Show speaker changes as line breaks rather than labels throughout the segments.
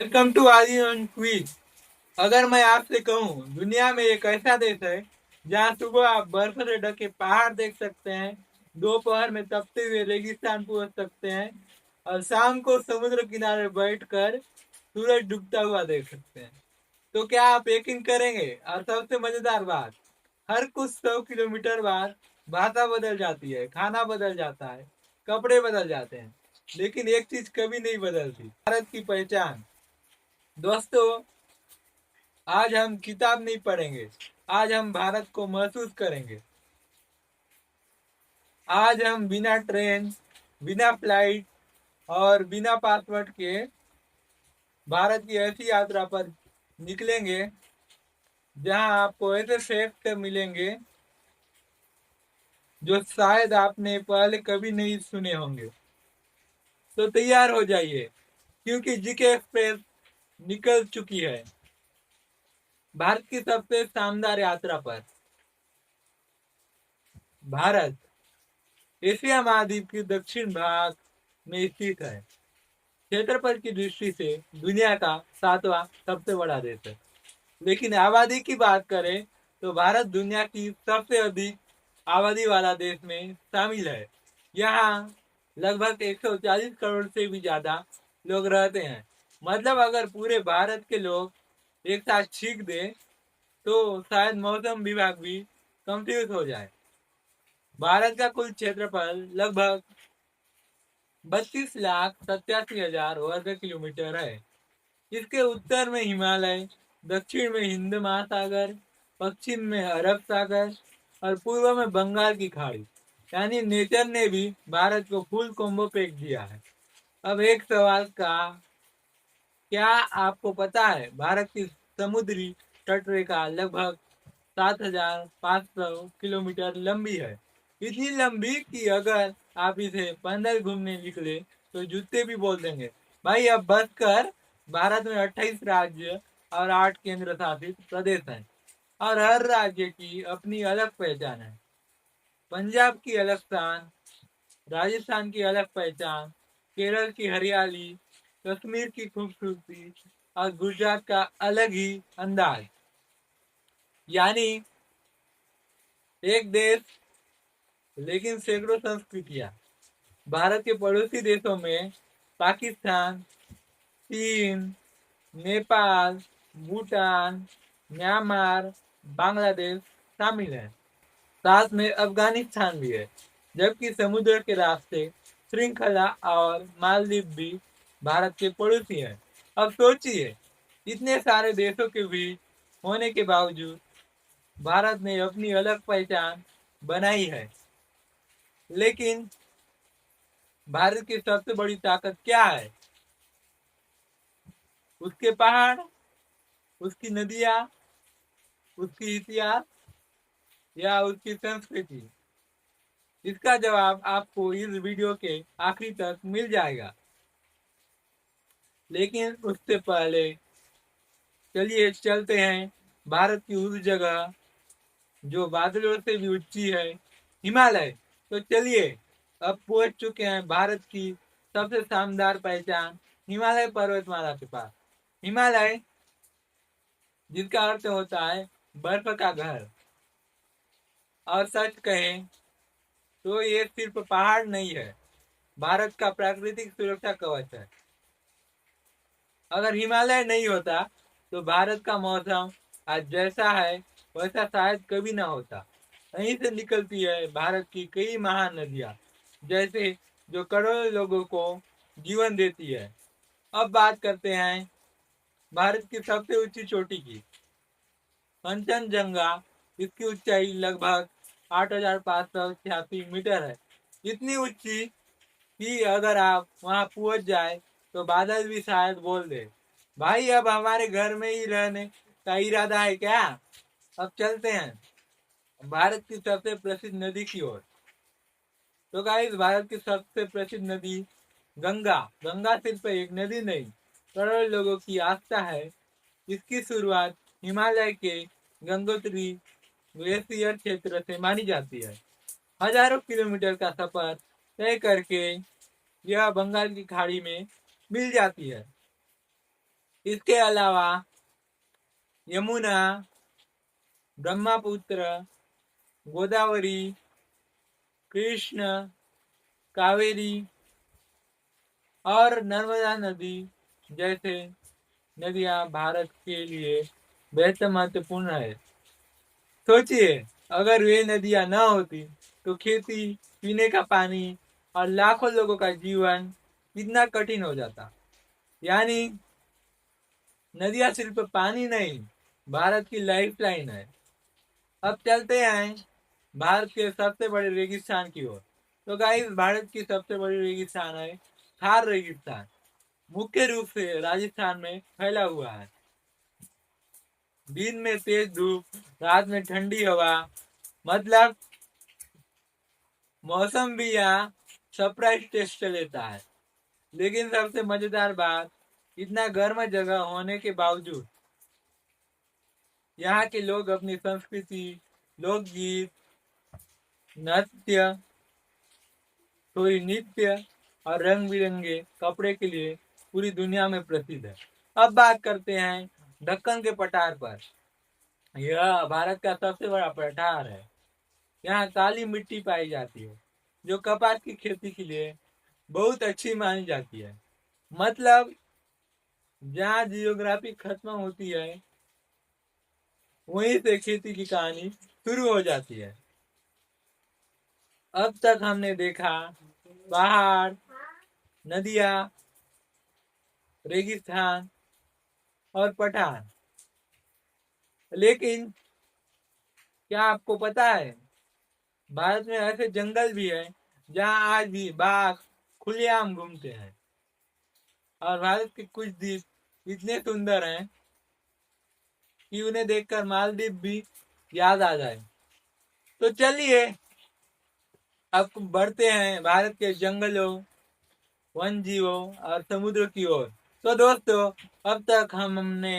Welcome to Aryan quiz. अगर मैं आपसे कहूँ दुनिया में एक ऐसा देश है जहाँ सुबह आप बर्फ से ढके पहाड़ देख सकते हैं, दोपहर में तपते हुए रेगिस्तान पहुंच सकते हैं और शाम को समुद्र किनारे बैठकर सूरज डूबता हुआ देख सकते हैं, तो क्या आप यकीन करेंगे? और सबसे मजेदार बात, हर कुछ 100 किलोमीटर बाद भाषा बदल जाती है, खाना बदल जाता है, कपड़े बदल जाते हैं, लेकिन एक चीज कभी नहीं बदलती, भारत की पहचान। दोस्तों, आज हम किताब नहीं पढ़ेंगे, आज हम भारत को महसूस करेंगे। आज हम बिना ट्रेन, बिना फ्लाइट और बिना पासवर्ड के भारत की ऐसी यात्रा पर निकलेंगे जहां आपको ऐसे फैक्ट मिलेंगे जो शायद आपने पहले कभी नहीं सुने होंगे। तो तैयार हो जाइए, क्योंकि जीके एक्सप्रेस निकल चुकी है भारत की सबसे शानदार यात्रा पर। भारत एशिया महाद्वीप के दक्षिण भाग में स्थित है। क्षेत्रफल की दृष्टि से दुनिया का 7वां सबसे बड़ा देश है, लेकिन आबादी की बात करें तो भारत दुनिया की सबसे अधिक आबादी वाला देश में शामिल है। यहाँ लगभग 140 करोड़ से भी ज्यादा लोग रहते हैं। मतलब अगर पूरे भारत के लोग एक साथ छींक दे तो शायद मौसम विभाग भी कंफ्यूज हो जाए। भारत का कुल क्षेत्रफल लगभग 32,87,000 वर्ग किलोमीटर है। इसके उत्तर में हिमालय, दक्षिण में हिंद महासागर, पश्चिम में अरब सागर और पूर्व में बंगाल की खाड़ी। यानी नेचर ने भी भारत को फुल कॉम्बो पैक दिया है। अब एक सवाल का, क्या आपको पता है भारत की समुद्री तटरेखा लगभग 7,500 किलोमीटर लंबी है। इतनी लंबी कि अगर आप इसे पैदल घूमने निकले तो जूते भी बोल देंगे। भाई अब बस कर, भारत में 28 राज्य और 8 केंद्र शासित प्रदेश हैं और हर राज्य की अपनी अलग पहचान है। पंजाब की अलग शान, राजस्थान की अलग पहचान, केरल की हरियाली, कश्मीर की खूबसूरती और गुजरात का अलग ही अंदाज। यानी एक देश लेकिन सैकड़ों संस्कृतियां। भारत के पड़ोसी देशों में पाकिस्तान, चीन, नेपाल, भूटान, म्यांमार, बांग्लादेश शामिल है। साथ में अफगानिस्तान भी है, जबकि समुद्र के रास्ते श्रृंखला और मालदीव भी भारत के पड़ोसी हैं। अब सोचिए, इतने सारे देशों के बीच होने के बावजूद भारत ने अपनी अलग पहचान बनाई है। लेकिन भारत की सबसे बड़ी ताकत क्या है? उसके पहाड़, उसकी नदियां, उसकी इतिहास या उसकी संस्कृति? इसका जवाब आपको इस वीडियो के आखिरी तक मिल जाएगा। लेकिन उससे पहले चलिए चलते हैं भारत की उस जगह जो बादलों से भी ऊंची है, हिमालय। तो चलिए, अब पहुंच चुके हैं भारत की सबसे शानदार पहचान, हिमालय पर्वतमाला के पास। हिमालय, जिसका अर्थ होता है बर्फ का घर। और सच कहें तो ये सिर्फ पहाड़ नहीं है, भारत का प्राकृतिक सुरक्षा कवच है। अगर हिमालय नहीं होता तो भारत का मौसम आज जैसा है वैसा शायद कभी ना होता। यहीं से निकलती है भारत की कई महान नदियां, जैसे जो करोड़ों लोगों को जीवन देती है। अब बात करते हैं भारत की सबसे ऊंची चोटी की, कंचनजंगा। इसकी ऊंचाई लगभग 8,586 मीटर है। इतनी ऊंची कि अगर आप वहां पहुंच जाए तो बादल भी शायद बोल दे, भाई अब हमारे घर में ही रहने का इरादा है क्या? अब चलते हैं भारत की सबसे प्रसिद्ध नदी की ओर। तो गाइस, भारत की सबसे प्रसिद्ध नदी गंगा। गंगा सिर्फ एक नदी नहीं, करोड़ों लोगों की आस्था है। इसकी शुरुआत हिमालय के गंगोत्री ग्लेशियर क्षेत्र से मानी जाती है। हजारों किलोमीटर का सफर तय करके यह बंगाल की खाड़ी में मिल जाती है। इसके अलावा यमुना, ब्रह्मपुत्र, गोदावरी, कृष्ण, कावेरी और नर्मदा नदी जैसे नदियां भारत के लिए बेहद महत्वपूर्ण है। सोचिए, अगर वे नदियां न होती तो खेती, पीने का पानी और लाखों लोगों का जीवन कितना कठिन हो जाता। यानी नदियां सिर्फ पानी नहीं, भारत की लाइफलाइन है। अब चलते हैं भारत के सबसे बड़े रेगिस्तान की ओर। तो गाइस, भारत की सबसे बड़ी रेगिस्तान है थार रेगिस्तान। मुख्य रूप से राजस्थान में फैला हुआ है। दिन में तेज धूप, रात में ठंडी हवा, मतलब मौसम भी यहाँ सरप्राइज टेस्ट लेता है। लेकिन सबसे मजेदार बात, इतना गर्म जगह होने के बावजूद यहाँ के लोग अपनी संस्कृति, लोकगीत, नृत्य, कोई नृत्य और रंग बिरंगे कपड़े के लिए पूरी दुनिया में प्रसिद्ध है। अब बात करते हैं दक्कन के पठार पर। यह भारत का सबसे बड़ा पठार है। यहाँ काली मिट्टी पाई जाती है जो कपास की खेती के लिए बहुत अच्छी मानी जाती है। मतलब जहाँ जियोग्राफी खत्म होती है वहीं से खेती की कहानी शुरू हो जाती है। अब तक हमने देखा पहाड़, नदियाँ, रेगिस्तान और पठार। लेकिन क्या आपको पता है भारत में ऐसे जंगल भी है जहाँ आज भी बाघ खुलेआम घूमते हैं। और भारत के कुछ द्वीप इतने सुंदर हैं कि उन्हें देखकर मालदीव भी याद आ जाए। तो चलिए अब बढ़ते हैं भारत के जंगलों, वन जीवों और समुद्र की ओर। तो दोस्तों, अब तक हमने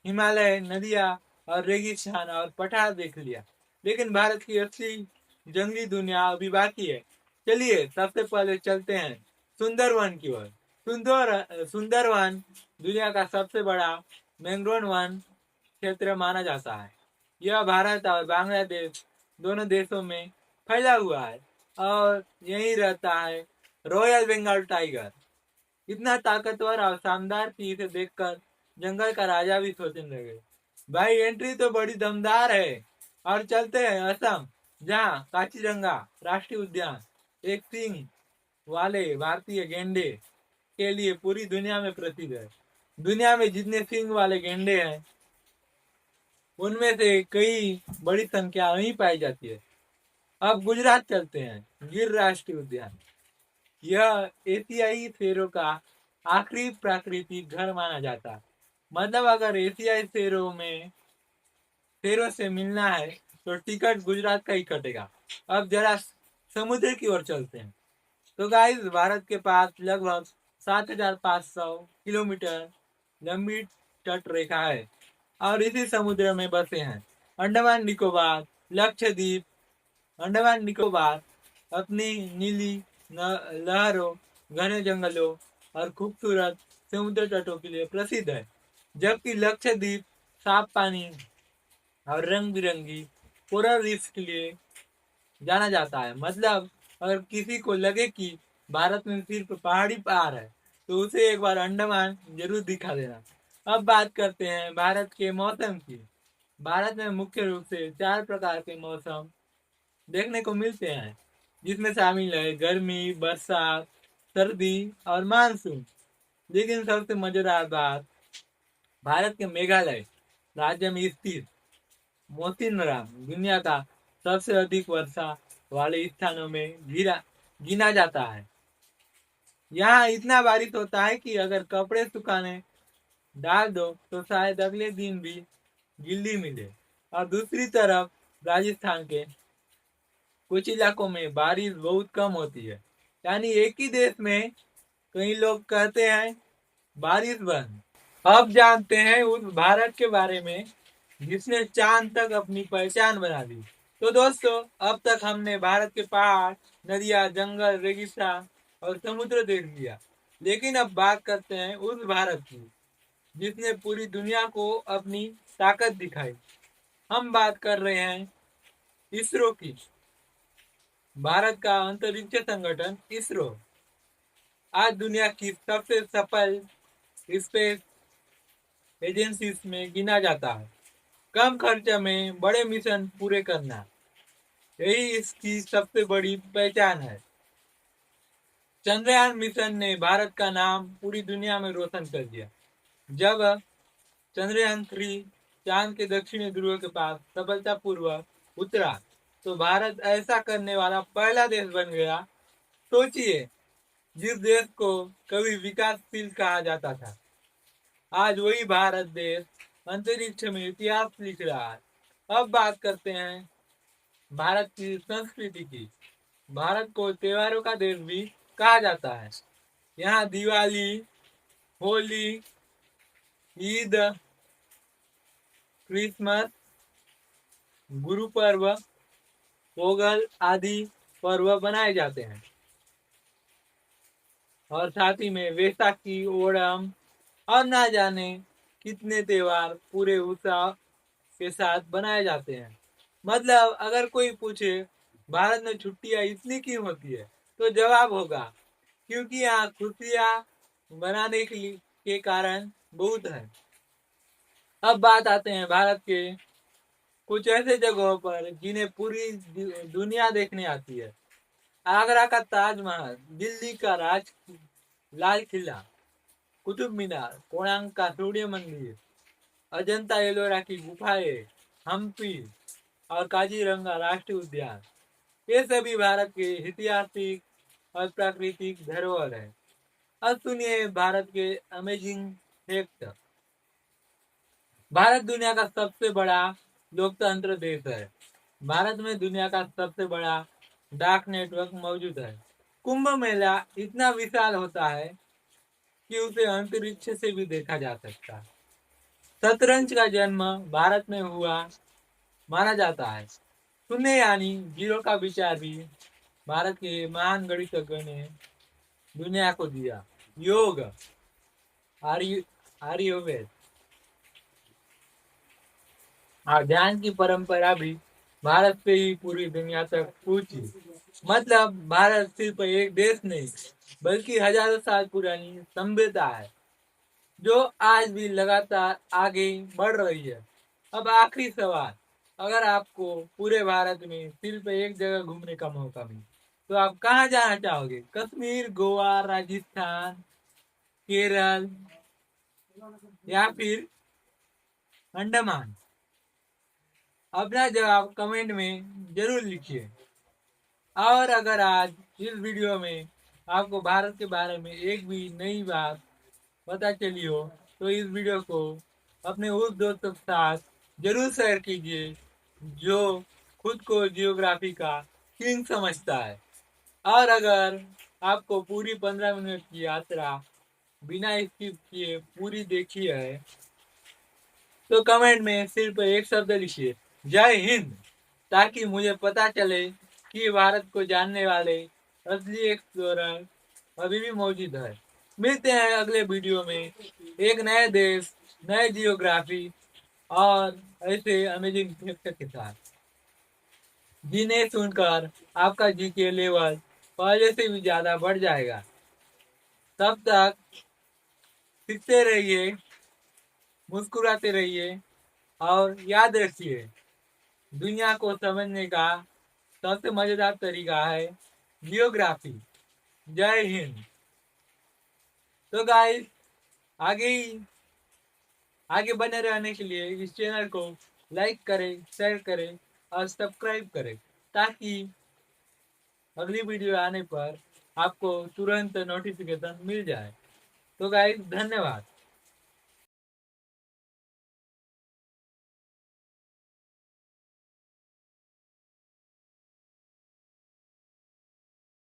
हिमालय, नदियाँ और रेगिस्तान और पठार देख लिया। लेकिन भारत की असली जंगली दुनिया अभी बाकी है। चलिए सबसे पहले चलते हैं सुंदरवन की ओर। सुंदरवन दुनिया का सबसे बड़ा मैंग्रोव वन क्षेत्र माना जाता है। यह भारत और बांग्लादेश दोनों देशों में फैला हुआ है और यहीं रहता है रॉयल बंगाल टाइगर। इतना ताकतवर और शानदार कि इसे देखकर जंगल का राजा भी सोचने लगे। भाई, एंट्री तो बड़ी दमदार है। और चलते हैं असम, जहाँ काजीरंगा राष्ट्रीय उद्यान एक सिंह वाले भारतीय गेंडे के लिए पूरी दुनिया में प्रसिद्ध है। दुनिया में जितने सिंह वाले गेंडे हैं उनमें से कई बड़ी संख्या वहीं पाई जाती है। अब गुजरात चलते हैं, गिर राष्ट्रीय उद्यान। यह एशियाई शेरों का आखिरी प्राकृतिक घर माना जाता है। मतलब अगर एशियाई शेरों से मिलना है तो टिकट गुजरात का ही कटेगा। अब जरा समुद्र की ओर चलते हैं। तो गाइस, भारत के पास लगभग 7,500 किलोमीटर लंबी तट रेखा है और इसी समुद्र में बसे हैं अंडमान निकोबार, लक्षद्वीप। अंडमान निकोबार अपनी नीली लहरों, घने जंगलों और खूबसूरत समुद्र तटों के लिए प्रसिद्ध है। जबकि लक्षद्वीप साफ पानी और रंग बिरंगी कोरल रीफ्स के लिए जाना जाता है। मतलब अगर किसी को लगे कि भारत में सिर्फ पहाड़ी पहाड़ है तो उसे एक बार अंडमान जरूर दिखा देना। अब बात करते हैं भारत के मौसम की। भारत में मुख्य रूप से 4 प्रकार के मौसम देखने को मिलते हैं, जिसमें शामिल है गर्मी, बरसात, सर्दी और मानसून। लेकिन सबसे मजेदार बात, भारत के मेघालय राज्य में स्थित मोसिनराम दुनिया का सबसे अधिक वर्षा वाले स्थानों में गिना जाता है। यहाँ इतना बारिश होता है कि अगर कपड़े सुखाने डाल दो तो शायद अगले दिन भी गिल्ली मिले। और दूसरी तरफ राजस्थान के कुछ इलाकों में बारिश बहुत कम होती है। यानी एक ही देश में कई लोग कहते हैं बारिश बंद। अब जानते हैं उस भारत के बारे में जिसने चांद तक अपनी पहचान बना दी। तो दोस्तों, अब तक हमने भारत के पहाड़, नदियाँ, जंगल, रेगिस्तान और समुद्र देख लिया। लेकिन अब बात करते हैं उस भारत की जिसने पूरी दुनिया को अपनी ताकत दिखाई। हम बात कर रहे हैं इसरो की। भारत का अंतरिक्ष संगठन इसरो आज दुनिया की सबसे सफल स्पेस एजेंसीज में गिना जाता है। कम खर्च में बड़े मिशन पूरे करना, यही इसकी सबसे बड़ी पहचान है। चंद्रयान मिशन ने भारत का नाम पूरी दुनिया में रोशन कर दिया। जब चंद्रयान 3 चांद के दक्षिणी ध्रुव के पास सफलतापूर्वक उतरा तो भारत ऐसा करने वाला पहला देश बन गया। सोचिए, जिस देश को कभी विकासशील कहा जाता था, आज वही भारत देश अंतरिक्ष में इतिहास लिख रहा है। अब बात करते हैं भारत की संस्कृति की। भारत को त्योहारों का देश भी कहा जाता है। यहाँ दिवाली, होली, ईद, क्रिसमस, गुरु पर्व, पोंगल आदि पर्व बनाए जाते हैं। और साथ ही में वैसाखी, ओणम और ना जाने कितने त्योहार पूरे उत्साह के साथ बनाए जाते हैं। मतलब अगर कोई पूछे भारत में छुट्टियां इसलिए क्यों होती है, तो जवाब होगा क्योंकि यहाँ खुशियां मनाने के कारण बहुत है। अब बात आते हैं भारत के कुछ ऐसे जगहों पर जिन्हें पूरी दुनिया देखने आती है। आगरा का ताजमहल, दिल्ली का लाल किला, कुतुब मीनार, कोणार्क का सूर्य मंदिर, अजंता एलोरा की गुफाएं, हम्पी और काजीरंगा राष्ट्रीय उद्यान, ये सभी भारत के ऐतिहासिक और प्राकृतिक धरोहर है। अब सुनिए भारत के अमेजिंग फैक्ट। भारत दुनिया का सबसे बड़ा लोकतंत्र देश है। भारत में दुनिया का सबसे बड़ा डाक नेटवर्क मौजूद है। कुंभ मेला इतना विशाल होता है कि उसे अंतरिक्ष से भी देखा जा सकता है। शतरंज का जन्म भारत में हुआ माना जाता है। शून्य यानी जीरो का विचार भी भारत के महान गणितज्ञ ने दुनिया को दिया। योग, आर्यवेद और ध्यान की परंपरा भी भारत से ही पूरी दुनिया तक पहुंची। मतलब भारत सिर्फ एक देश नहीं, बल्कि हजारों साल पुरानी सभ्यता है जो आज भी लगातार आगे बढ़ रही है। अब आखिरी सवाल, अगर आपको पूरे भारत में सिर्फ एक जगह घूमने का मौका मिले तो आप कहाँ जाना चाहोगे? कश्मीर, गोवा, राजस्थान, केरल या फिर अंडमान? अपना जवाब कमेंट में जरूर लिखिए। और अगर आज इस वीडियो में आपको भारत के बारे में एक भी नई बात पता चली हो तो इस वीडियो को अपने उस दोस्तों के साथ जरूर शेयर कीजिए जो खुद को जियोग्राफी का किंग समझता है। और अगर आपको पूरी 15 मिनट की यात्रा बिना स्किप किए पूरी देखी है तो कमेंट में सिर्फ एक शब्द लिखिए, जय हिंद, ताकि मुझे पता चले कि भारत को जानने वाले असली एक्सप्लोरर अभी भी मौजूद है। मिलते हैं अगले वीडियो में एक नए देश, नए जियोग्राफी और ऐसे अमेजिंग फैक्ट के साथ, जिन्हें सुनकर आपका जीके लेवल पहले से भी ज्यादा बढ़ जाएगा। तब तक सीखते रहिए, मुस्कुराते रहिए और याद रखिए, दुनिया को समझने का सबसे मजेदार तरीका है जियोग्राफी। जय हिंद। तो गाइस, आगे आगे बने रहने के लिए इस चैनल को लाइक करें, शेयर करें और सब्सक्राइब करें, ताकि अगली वीडियो आने पर आपको तुरंत नोटिफिकेशन मिल जाए। तो गाइस, धन्यवाद।